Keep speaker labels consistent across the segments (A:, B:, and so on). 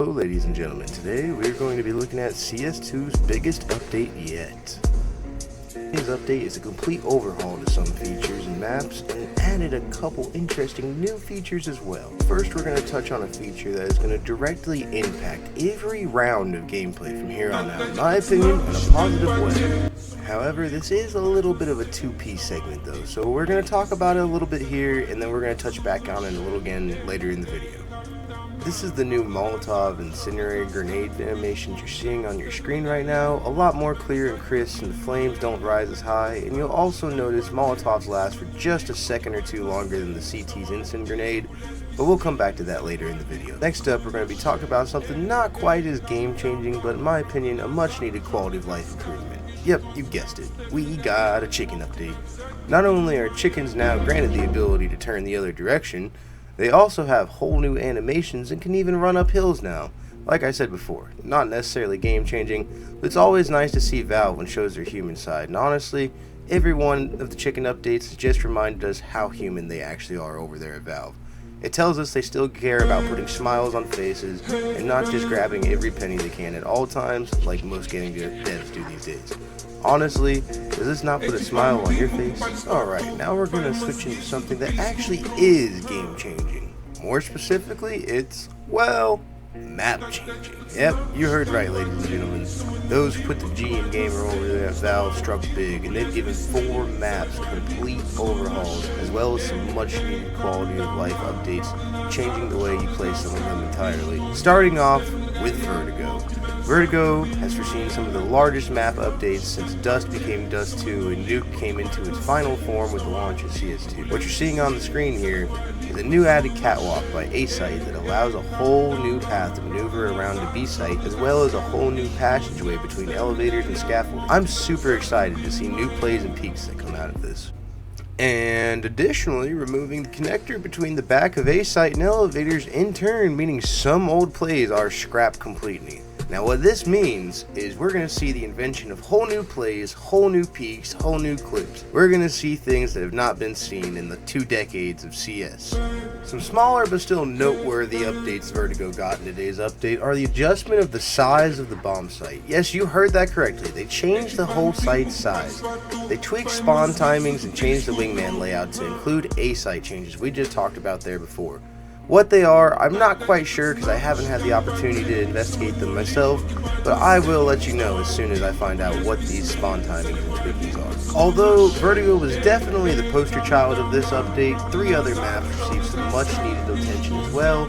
A: Hello ladies and gentlemen, today we're going to be looking at CS2's biggest update yet. Today's update is a complete overhaul to some features and maps and added a couple interesting new features as well. First, we're going to touch on a feature that is going to directly impact every round of gameplay from here on out, in my opinion, in a positive way. However, this is a little bit of a two-piece segment though, so we're going to talk about it a little bit here and then we're going to touch back on it a little again later in the video. This is the new Molotov incendiary grenade animations you're seeing on your screen right now, a lot more clear and crisp and the flames don't rise as high, and you'll also notice Molotovs last for just a second or two longer than the CT's instant grenade, but we'll come back to that later in the video. Next up, we're going to be talking about something not quite as game changing, but in my opinion, a much needed quality of life improvement. Yep, you guessed it, we got a chicken update. Not only are chickens now granted the ability to turn the other direction, they also have whole new animations and can even run up hills now. Like I said before, not necessarily game changing, but it's always nice to see Valve when it shows their human side. And honestly, every one of the chicken updates has just reminded us how human they actually are over there at Valve. It tells us they still care about putting smiles on faces and not just grabbing every penny they can at all times like most gaming devs do these days. Honestly, does this not put a smile on your face? Alright, now we're going to switch into something that actually is game changing. More specifically, it's, well, map changing. Yep, you heard right, ladies and gentlemen. Those who put the G in gamer over there at Valve struck big, and they've given 4 maps complete overhauls, as well as some much needed quality of life updates, changing the way you play some of them entirely. Starting off with Vertigo. Vertigo has foreseen some of the largest map updates since Dust became Dust 2 and Nuke came into its final form with the launch of CS2. What you're seeing on the screen here is a new added catwalk by A-Site that allows a whole new path to maneuver around the B-Site, as well as a whole new passageway between elevators and scaffolding. I'm super excited to see new plays and peaks that come out of this. And additionally, removing the connector between the back of A-Site and elevators in turn, meaning some old plays are scrapped completely. Now what this means is we're going to see the invention of whole new plays, whole new peaks, whole new clips. We're going to see things that have not been seen in the 2 decades of CS. Some smaller but still noteworthy updates Vertigo got in today's update are the adjustment of the size of the bomb site. Yes, you heard that correctly. They changed the whole site's size. They tweaked spawn timings and changed the wingman layout to include A-Site changes we just talked about there before. What they are, I'm not quite sure because I haven't had the opportunity to investigate them myself, but I will let you know as soon as I find out what these spawn timings and tweakings are. Although Vertigo was definitely the poster child of this update, 3 other maps received some much needed attention as well.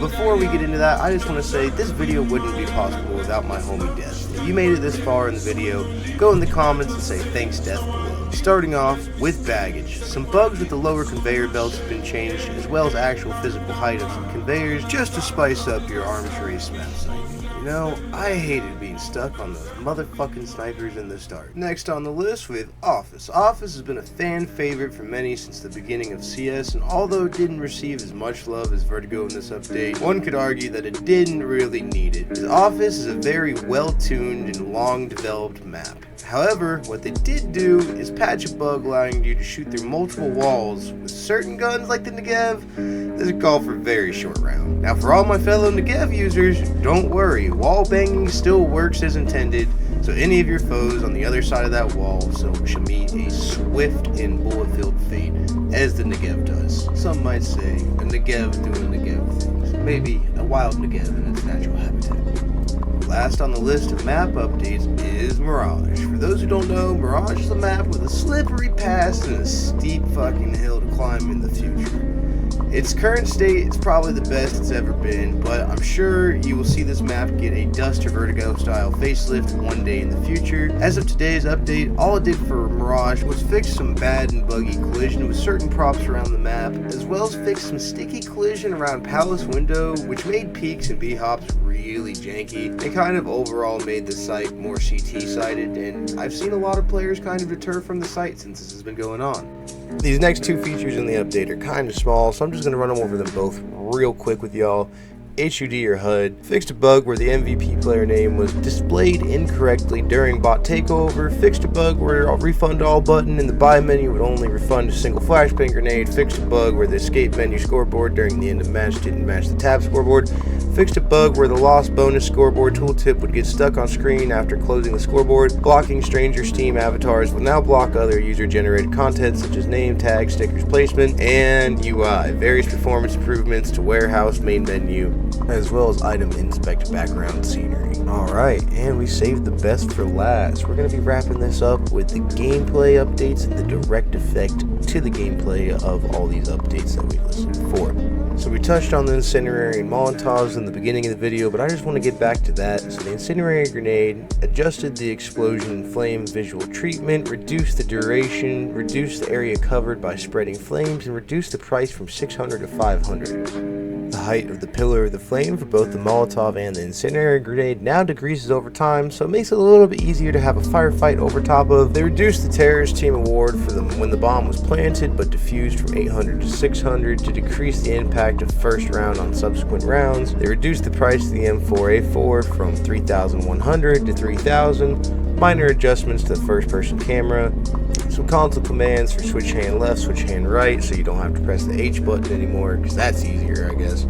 A: Before we get into that, I just want to say this video wouldn't be possible without my homie Death. If you made it this far in the video, go in the comments and say thanks Death below. Starting off with baggage. Some bugs with the lower conveyor belts have been changed, as well as actual physical height of some conveyors, just to spice up your arms race map sniping. You know, I hated being stuck on those motherfucking snipers in the start. Next on the list with Office. Office has been a fan favorite for many since the beginning of CS, and although it didn't receive as much love as Vertigo in this update, one could argue that it didn't really need it. The Office is a very well-tuned and long-developed map. However, what they did do is patch a bug allowing you to shoot through multiple walls. With certain guns like the Negev, this is called for very short round. Now for all my fellow Negev users, don't worry, wall banging still works as intended, so any of your foes on the other side of that wall shall meet a swift and bullet-filled fate, as the Negev does. Some might say a Negev doing Negev things. Maybe a wild Negev in its natural habitat. Last on the list of map updates is Mirage. For those who don't know, Mirage is a map with a slippery pass and a steep fucking hill to climb in the future. Its current state is probably the best it's ever been, but I'm sure you will see this map get a Dust or Vertigo style facelift one day in the future. As of today's update, all it did for Mirage was fix some bad and buggy collision with certain props around the map, as well as fix some sticky collision around Palace Window, which made peaks and B-hops really janky. It kind of overall made the site more CT-sided, and I've seen a lot of players kind of deter from the site since this has been going on. These next 2 features in the update are kind of small, so I'm just going to run them over them both real quick with y'all. HUD or HUD fixed a bug where the MVP player name was displayed incorrectly during bot takeover, fixed a bug where a refund all button in the buy menu would only refund a single flashbang grenade, fixed a bug where the escape menu scoreboard during the end of match didn't match the tab scoreboard, fixed a bug where the lost bonus scoreboard tooltip would get stuck on screen after closing the scoreboard. Blocking stranger Steam avatars will now block other user-generated content such as name, tag, stickers, placement, and UI. Various performance improvements to warehouse main menu, as well as item inspect background scenery. Alright, and we saved the best for last. We're going to be wrapping this up with the gameplay updates and the direct effect to the gameplay of all these updates that we listed for. So we touched on the incendiary and Molotovs in the beginning of the video, but I just want to get back to that. So the incendiary grenade adjusted the explosion and flame visual treatment, reduced the duration, reduced the area covered by spreading flames, and reduced the price from 600 to 500. The height of the pillar of the flame for both the Molotov and the incendiary grenade now decreases over time, so it makes it a little bit easier to have a firefight over top of. They reduced the terrorist team award for when the bomb was planted but diffused from 800 to 600 to decrease the impact of first round on subsequent rounds. They reduced the price of the M4A4 from 3,100 to 3,000. Minor adjustments to the first person camera. Some console commands for switch hand left, switch hand right, so you don't have to press the H button anymore, because that's easier, I guess.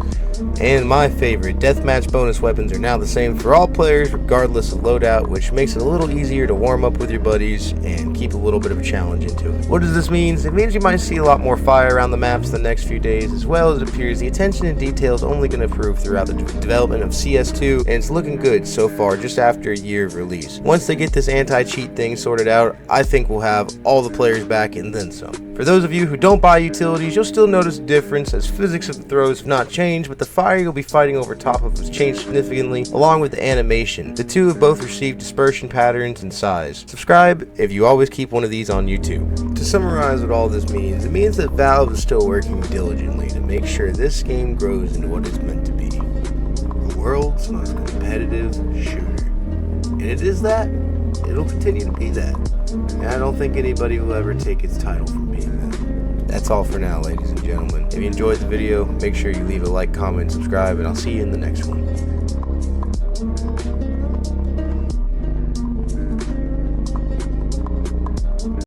A: And my favorite, deathmatch bonus weapons are now the same for all players regardless of loadout, which makes it a little easier to warm up with your buddies and keep a little bit of a challenge into it. What does this mean? It means you might see a lot more fire around the maps the next few days, as well as it appears the attention to detail is only going to improve throughout the development of CS2, and it's looking good so far just after a year of release. Once they get this anti-cheat thing sorted out, I think we'll have all the players back and then some. For those of you who don't buy utilities, you'll still notice a difference as physics of the throws have not changed, but the fire you'll be fighting over top of has changed significantly, along with the animation. The two have both received dispersion patterns and size. Subscribe if you always keep one of these on YouTube. To summarize what all this means, it means that Valve is still working diligently to make sure this game grows into what it's meant to be. The world's most competitive shooter. And it is that. It'll continue to be that. And I don't think anybody will ever take its title from being that. That's all for now, ladies and gentlemen. If you enjoyed the video, make sure you leave a like, comment, subscribe, and I'll see you in the next one.